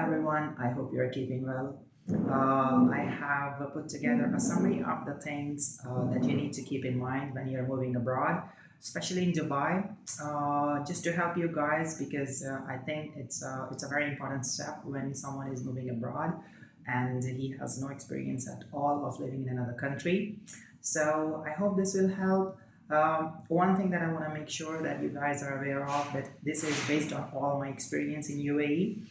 everyone, I hope you're keeping well. I have put together a summary of the things that you need to keep in mind when you're moving abroad, especially in Dubai, just to help you guys because I think it's a very important step when someone is moving abroad and he has no experience at all of living in another country. So I hope this will help. One thing that I want to make sure that you guys are aware of that this is based on all my experience in UAE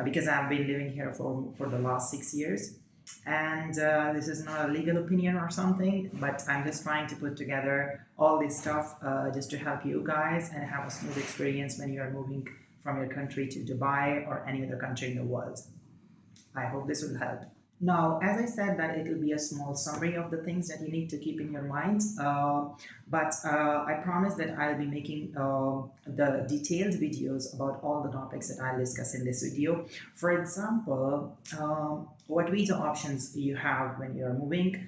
because I've been living here for the last 6 years. And this is not a legal opinion or something, but I'm just trying to put together all this stuff just to help you guys and have a smooth experience when you're moving from your country to Dubai or any other country in the world. I hope this will help. Now, as I said, that it will be a small summary of the things that you need to keep in your mind, but I promise that I'll be making the detailed videos about all the topics that I'll discuss in this video. For example, what visa options you have when you're moving,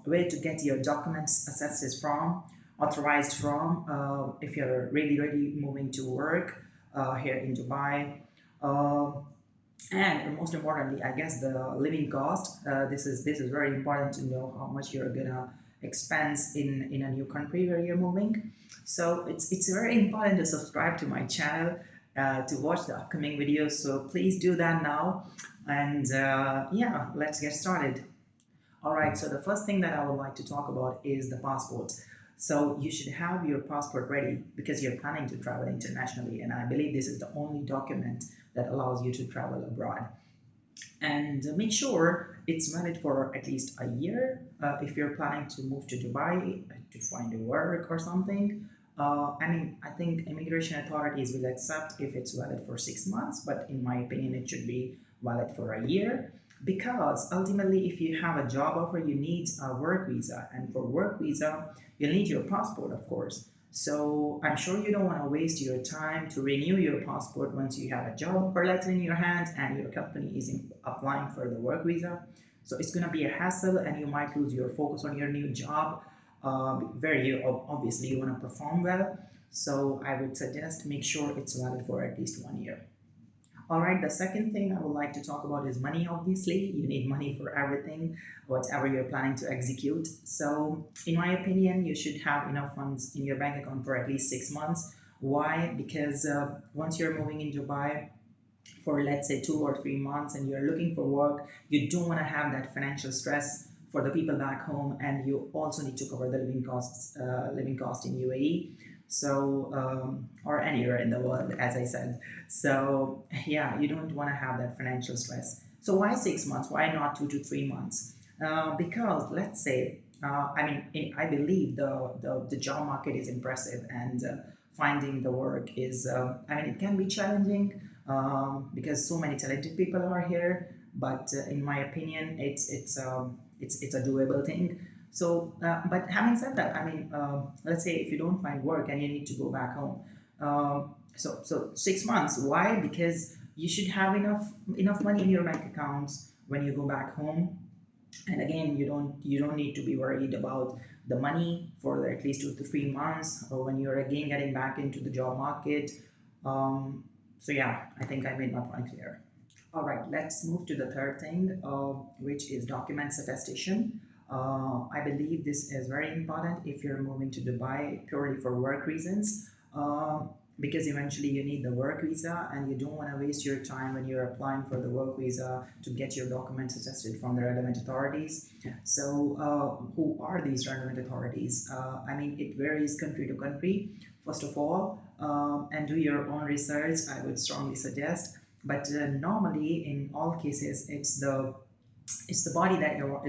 where to get your documents assessed from, authorized from, if you're really moving to work here in Dubai. Uh, and most importantly, I guess the living cost. This is very important to know how much you're gonna expense in a new country where you're moving. So it's very important to subscribe to my channel to watch the upcoming videos. So please do that now. And yeah, let's get started. All right, so the first thing that I would like to talk about is the passport. So you should have your passport ready because you're planning to travel internationally, and I believe this is the only document that allows you to travel abroad. And make sure it's valid for at least a year if you're planning to move to Dubai to find a work or something. I think immigration authorities will accept if it's valid for 6 months, but in my opinion, it should be valid for a year because ultimately, if you have a job offer, you need a work visa, and for work visa, you'll need your passport, of course. So I'm sure you don't want to waste your time to renew your passport once you have a job offer letter in your hand and your company is applying for the work visa. So it's going to be a hassle, and you might lose your focus on your new job, where you obviously you want to perform well. So I would suggest make sure it's valid for at least 1 year. All right, the second thing I would like to talk about is money. Obviously, you need money for everything, whatever you're planning to execute. So, in my opinion, you should have enough funds in your bank account for at least 6 months. Why? Because once you're moving in Dubai for, let's say, 2 or 3 months and you're looking for work, you don't want to have that financial stress for the people back home, and you also need to cover the living cost in UAE. So, or anywhere in the world, as I said. So, yeah, you don't want to have that financial stress. So, why 6 months? Why not 2 to 3 months? Because let's say, I believe the job market is impressive, and finding the work is, it can be challenging because so many talented people are here. But in my opinion, it's a doable thing. So, but having said that, let's say if you don't find work and you need to go back home, so 6 months. Why? Because you should have enough money in your bank accounts when you go back home. And again, you don't need to be worried about the money for at least 2 to 3 months, or when you're again getting back into the job market. So yeah, I think I made my point clear. All right, let's move to the third thing, which is documents attestation. I believe this is very important if you're moving to Dubai purely for work reasons, because eventually you need the work visa, and you don't want to waste your time when you're applying for the work visa to get your documents attested from the relevant authorities. So, who are these relevant authorities? It varies country to country. First of all, and do your own research, I would strongly suggest. But normally, in all cases, it's the body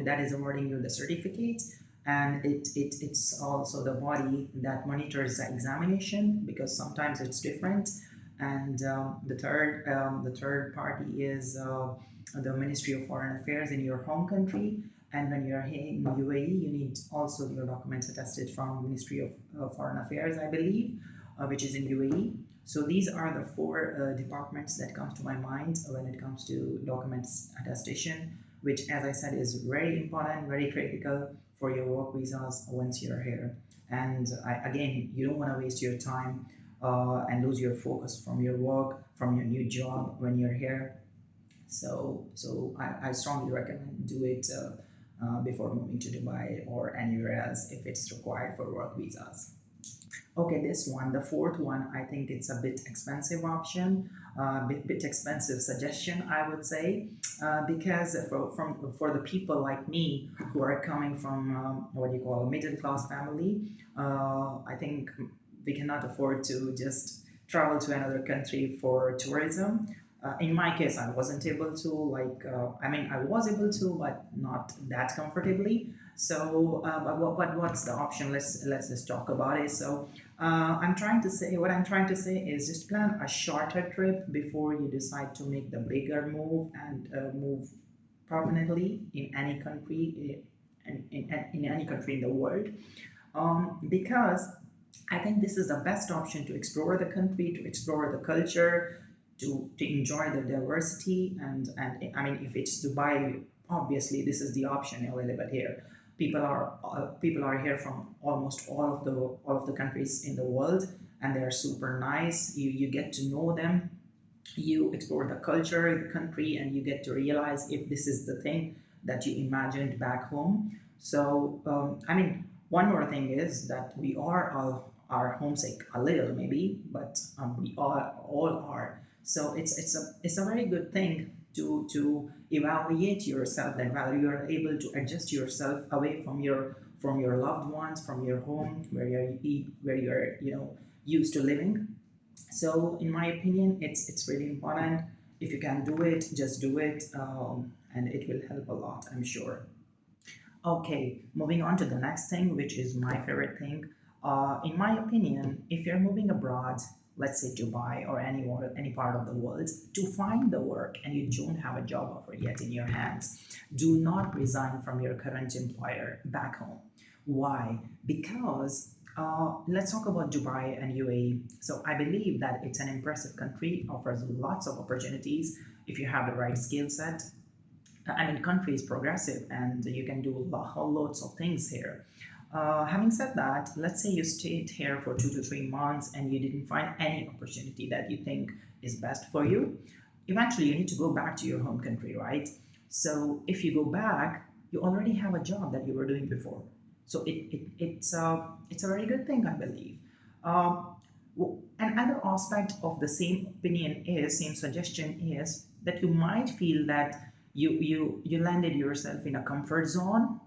that is awarding you the certificate, and it's also the body that monitors the examination, because sometimes it's different. And the third party is the Ministry of Foreign Affairs in your home country. And when you're here in UAE, you need also your documents attested from Ministry of Foreign Affairs, I believe, which is in UAE. So these are the four departments that comes to my mind when it comes to documents attestation, which, as I said, is very important, very critical for your work visas once you're here. And again, you don't want to waste your time and lose your focus from your work, from your new job when you're here. So I strongly recommend do it before moving to Dubai or anywhere else if it's required for work visas. Okay, this one, the fourth one, I think it's a bit expensive option, bit expensive suggestion, I would say, because for the people like me who are coming from what you call a middle class family, I think we cannot afford to just travel to another country for tourism. In my case, I wasn't able to, I mean, I was able to, but not that comfortably. But what's the option? Let's just talk about it. What I'm trying to say is just plan a shorter trip before you decide to make the bigger move and move permanently in any country, in any country in the world. Because I think this is the best option to explore the country, to explore the culture, to enjoy the diversity. And I mean, if it's Dubai, obviously this is the option available here. People are here from almost all of the countries in the world, and they're super nice. You get to know them, you explore the culture, the country, and you get to realize if this is the thing that you imagined back home. I mean, one more thing is that we are homesick a little, maybe, but we all are. So it's a very good thing to evaluate yourself, and whether you are able to adjust yourself away from your loved ones, from your home, where you're used to living. So, in my opinion, it's really important. If you can do it, just do it, and it will help a lot, I'm sure. Okay, moving on to the next thing, which is my favorite thing. In my opinion, if you're moving abroad, let's say Dubai or any part of the world, to find the work and you don't have a job offer yet in your hands, do not resign from your current employer back home. Why? Because let's talk about Dubai and UAE. So I believe that it's an impressive country, offers lots of opportunities if you have the right skill set. I mean, country is progressive and you can do whole loads of things here. Having said that, let's say you stayed here for 2 to 3 months and you didn't find any opportunity that you think is best for you. Eventually, you need to go back to your home country, right? So if you go back, you already have a job that you were doing before. So it's a very good thing, I believe. Um, Another aspect of the same suggestion is that you might feel that you landed yourself in a comfort zone.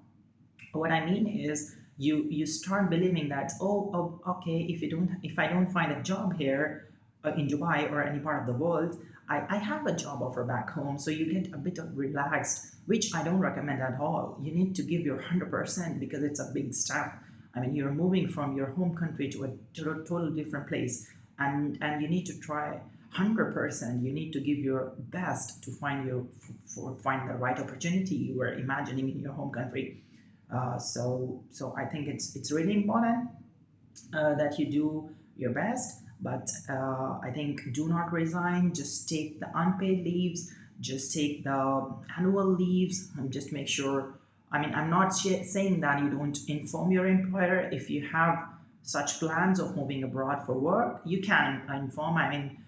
What I mean is you start believing that, okay, if I don't find a job here in Dubai or any part of the world, I have a job offer back home. So you get a bit of relaxed, which I don't recommend at all. You need to give your 100% because it's a big step. I mean, you're moving from your home country to a total different place, and you need to try 100%. You need to give your best to find the right opportunity you were imagining in your home country. So I think it's really important that you do your best. But I think do not resign. Just take the unpaid leaves. Just take the annual leaves, and just make sure. I mean, I'm not saying that you don't inform your employer if you have such plans of moving abroad for work. You can inform. I mean,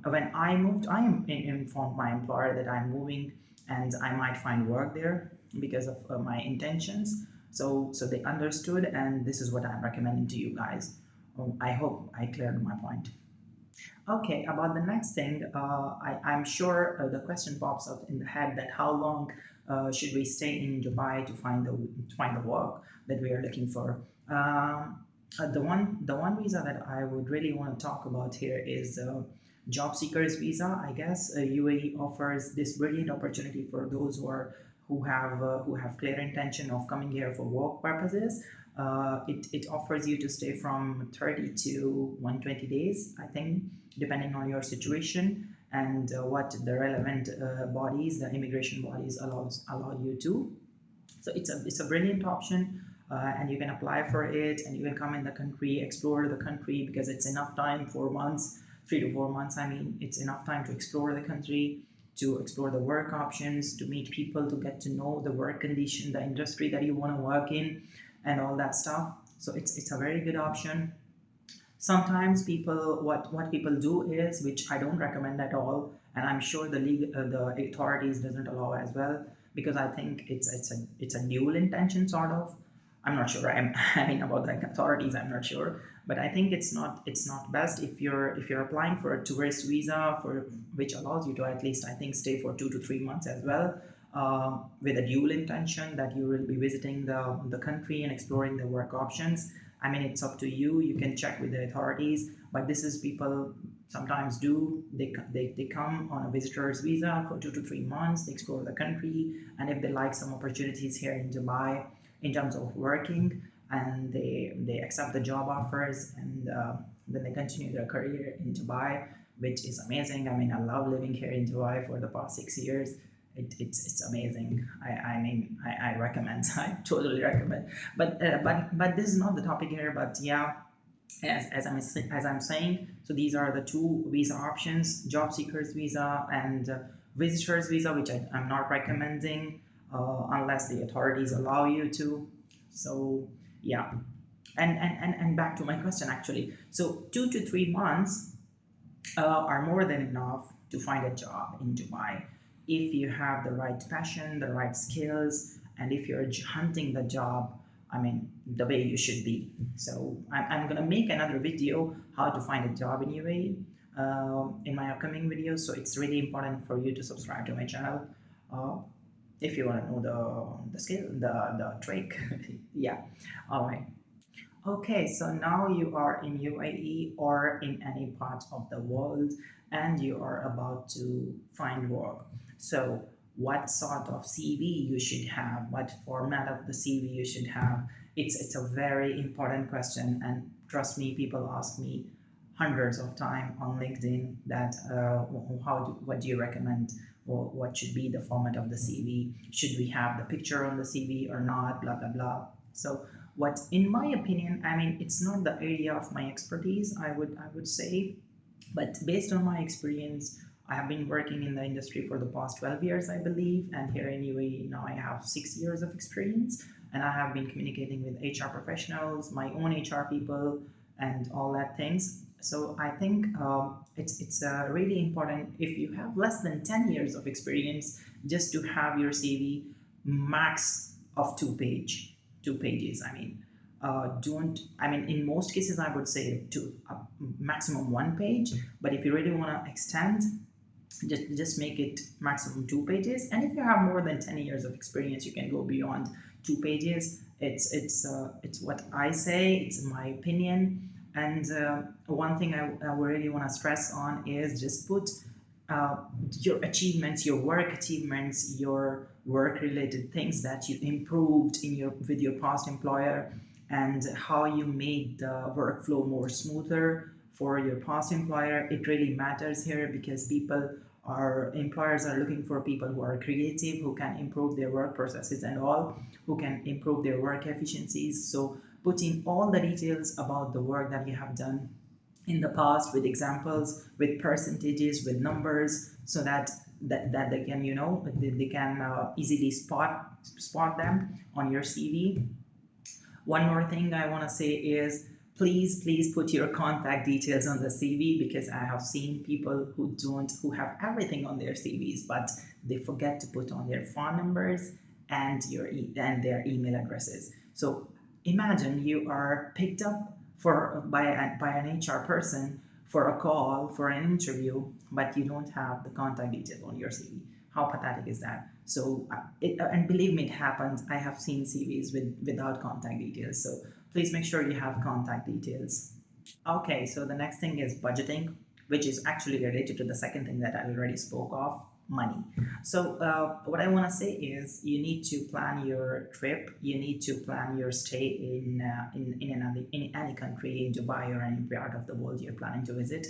when I moved, informed my employer that I'm moving and I might find work there because of my intentions. So they understood, and this is what I'm recommending to you guys. I hope I cleared my point. Okay, about the next thing, I'm sure the question pops up in the head that how long should we stay in Dubai to find the work that we are looking for? The one visa that I would really want to talk about here is job seekers visa. I guess UAE offers this brilliant opportunity for those who have clear intention of coming here for work purposes. It offers you to stay from 30 to 120 days, I think, depending on your situation and what the relevant bodies, the immigration bodies, allow you to. So it's a brilliant option, and you can apply for it, and you can come in the country, explore the country, because it's enough time, 4 months, 3 to 4 months. I mean, it's enough time to explore the country, to explore the work options, to meet people, to get to know the work condition, the industry that you want to work in, and all that stuff. So it's a very good option. Sometimes what people do is, which I don't recommend at all, and I'm sure the authorities doesn't allow as well, because I think it's a dual intention sort of. I'm not sure. I mean, about the authorities, I'm not sure, but I think it's not best if you're applying for a tourist visa, for which allows you to at least, I think, stay for 2 to 3 months as well, with a dual intention that you will be visiting the country and exploring the work options. I mean, it's up to you. You can check with the authorities, but this is people sometimes do. They come on a visitor's visa for 2 to 3 months. They explore the country, and if they like some opportunities here in Dubai in terms of working, and they accept the job offers, and then they continue their career in Dubai, which is amazing. I mean, I love living here in Dubai for the past 6 years. It's amazing. I recommend. I totally recommend. But this is not the topic here. But yeah, as I'm saying, so these are the two visa options: job seekers visa and visitors visa, which I'm not recommending unless the authorities allow you to. So yeah, and back to my question actually. So 2 to 3 months are more than enough to find a job in Dubai if you have the right passion, the right skills, and if you're hunting the job, I mean, the way you should be. So I'm gonna make another video how to find a job in UAE in my upcoming videos. So it's really important for you to subscribe to my channel uh, if you want to know the skill, the trick. Yeah. All right. Okay, so now you are in UAE or in any part of the world and you are about to find work. So, what sort of CV you should have? What format of the CV you should have? It's a very important question, and trust me, people ask me hundreds of time on LinkedIn that what do you recommend? Or what should be the format of the CV? Should we have the picture on the CV or not? Blah blah blah. So what in my opinion, I mean, it's not the area of my expertise, I would say, but based on my experience, I have been working in the industry for the past 12 years, I believe, and here in UAE now I have 6 years of experience, and I have been communicating with HR professionals, my own HR people, and all that things. So I think it's really important if you have less than 10 years of experience, just to have your CV max of 2 pages. I mean, don't. I mean, in most cases, I would say to a maximum 1 page. But if you really want to extend, just make it maximum 2 pages. And if you have more than 10 years of experience, you can go beyond 2 pages. It's what I say. It's my opinion. And one thing I really want to stress on is just put uh, your achievements, your work achievements, your work related things that you improved in your with your past employer, and how you made the workflow more smoother for your past employer. It really matters here because employers are looking for people who are creative, who can improve their work processes and all, who can improve their work efficiencies. So putting all the details about the work that you have done in the past with examples, with percentages, with numbers, so that they can, they can easily spot them on your CV. One more thing I want to say is, please put your contact details on the CV, because I have seen people who have everything on their CVs, but they forget to put on their phone numbers and and their email addresses. So imagine you are picked up by an HR person for a call for an interview, but you don't have the contact details on your CV. How pathetic is that? So, and believe me, it happens. I have seen CVs without contact details. So please make sure you have contact details. Okay, so the next thing is budgeting, which is actually related to the second thing that I already spoke of, money. So what I want to say is, you need to plan your trip. You need to plan your stay in any country, in Dubai or any part of the world you're planning to visit.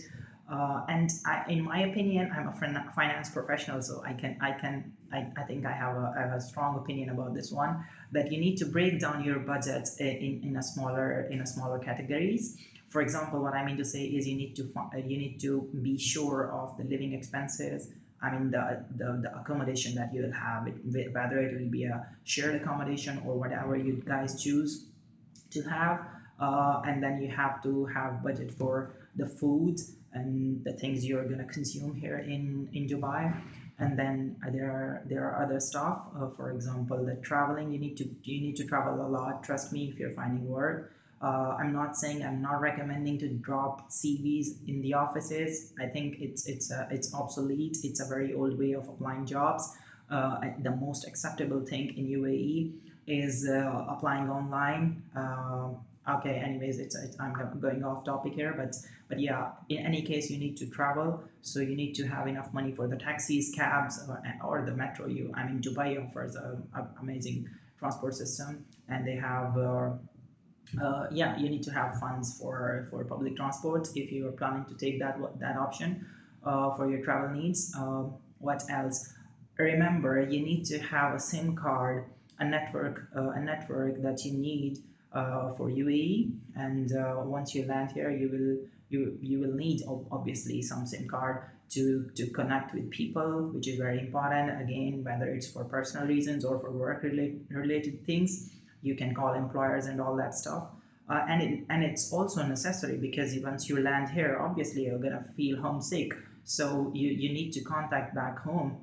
And in my opinion, I'm a finance professional, so I think I have a strong opinion about this one. That you need to break down your budget in a smaller categories. For example, what I mean to say is, you need to be sure of the living expenses. I mean, the accommodation that you will have, whether it will be a shared accommodation or whatever you guys choose to have. And then you have to have budget for the food, and the things you're going to consume here in Dubai. And then there are other stuff. For example, the traveling. You need to travel a lot. Trust me, if you're finding work. I'm not recommending to drop CVs in the offices. I think it's obsolete. It's a very old way of applying jobs. The most acceptable thing in UAE is applying online. Okay, anyways, I'm going off topic here, but yeah, in any case, you need to travel, so you need to have enough money for the taxis, cabs, or the metro. I mean, Dubai offers a amazing transport system, and they have. Yeah, you need to have funds for public transport if you are planning to take that option for your travel needs. What else? Remember, you need to have a SIM card, a network that you need for UAE. And once you land here, you will need obviously some SIM card to connect with people, which is very important. Again, whether it's for personal reasons or for work related things, you can call employers and all that stuff. And it's also necessary because once you land here, obviously you're gonna feel homesick. So you need to contact back home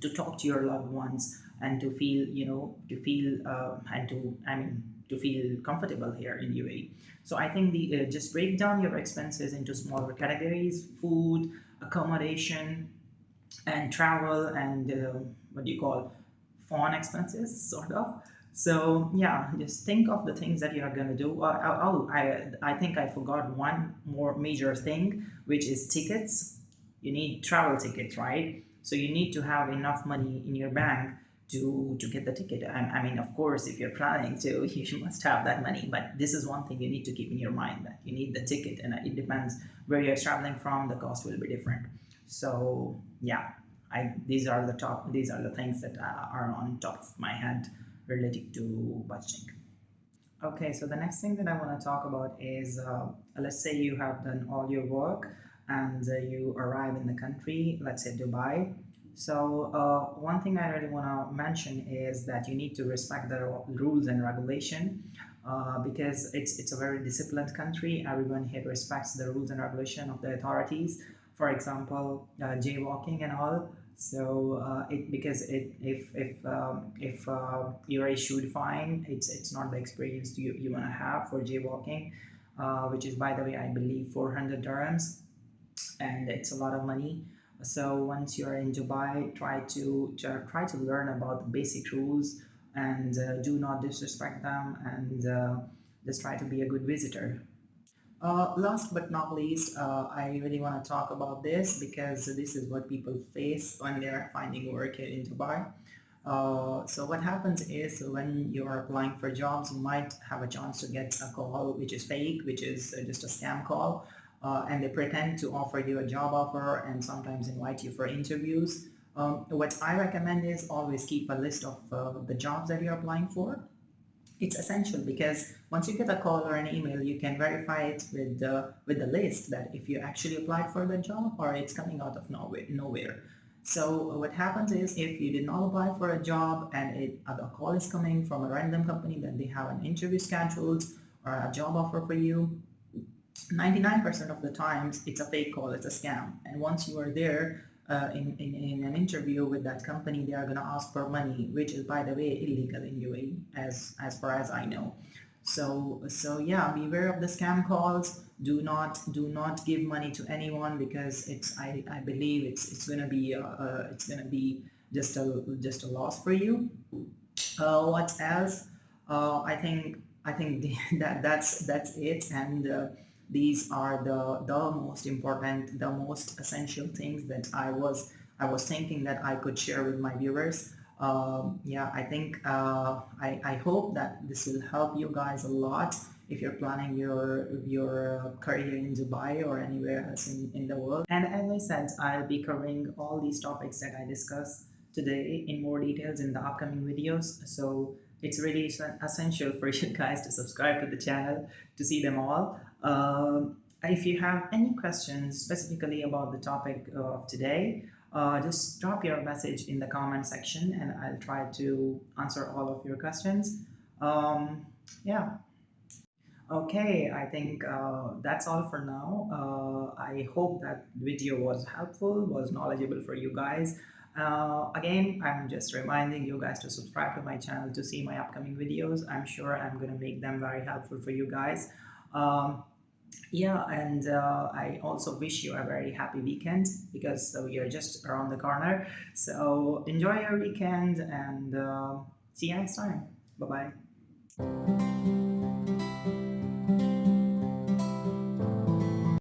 to talk to your loved ones and to feel, and to, I mean, to feel comfortable here in UAE. So I think just break down your expenses into smaller categories: food, accommodation, and travel, and what do you call, phone expenses, sort of. So yeah, just think of the things that you are going to do. I think I forgot one more major thing, which is tickets. You need travel tickets, right? So you need to have enough money in your bank to get the ticket. I mean, of course, if you're planning to, you must have that money. But this is one thing you need to keep in your mind, that you need the ticket, and it depends where you're traveling from. The cost will be different. So yeah, these are the things that are on top of my head related to budgeting. Okay, so the next thing that I want to talk about is, let's say you have done all your work and you arrive in the country, let's say Dubai. So one thing I really want to mention is that you need to respect the rules and regulation, because it's a very disciplined country. Everyone here respects the rules and regulation of the authorities. For example, jaywalking and all. So it because it if you're issued fine, it's not the experience you want to have for jaywalking, which is, by the way, I believe 400 dirhams, and it's a lot of money. So once you're in Dubai, try to learn about the basic rules, and do not disrespect them, and just try to be a good visitor. Last but not least, I really want to talk about this because this is what people face when they're finding work here in Dubai. So what happens is, when you are applying for jobs, you might have a chance to get a call which is fake, which is just a scam call, and they pretend to offer you a job offer and sometimes invite you for interviews. What I recommend is always keep a list of the jobs that you're applying for. It's essential because once you get a call or an email, you can verify it with the list, that if you actually applied for the job or it's coming out of nowhere. So what happens is, if you did not apply for a job and a call is coming from a random company that they have an interview scheduled or a job offer for you, 99% of the times it's a fake call, it's a scam. And once you are there in an interview with that company, they are going to ask for money, which is, by the way, illegal in UAE, as far as I know. So yeah, beware of the scam calls. Do not give money to anyone, because I believe it's going to be just a loss for you. What else? I think that's it, and these are the most important, the most essential things that I was thinking that I could share with my viewers. Yeah, I think I hope that this will help you guys a lot if you're planning your career in Dubai or anywhere else in the world. And as I said, I'll be covering all these topics that I discussed today in more details in the upcoming videos. So it's really essential for you guys to subscribe to the channel to see them all. If you have any questions specifically about the topic of today, just drop your message in the comment section and I'll try to answer all of your questions. Yeah. Okay, I think that's all for now. I I hope that video was helpful, was knowledgeable for you guys. Again, I'm just reminding you guys to subscribe to my channel to see my upcoming videos. I'm sure I'm going to make them very helpful for you guys. Yeah, and I also wish you a very happy weekend, because we are just around the corner. So enjoy your weekend, and see you next time. Bye bye.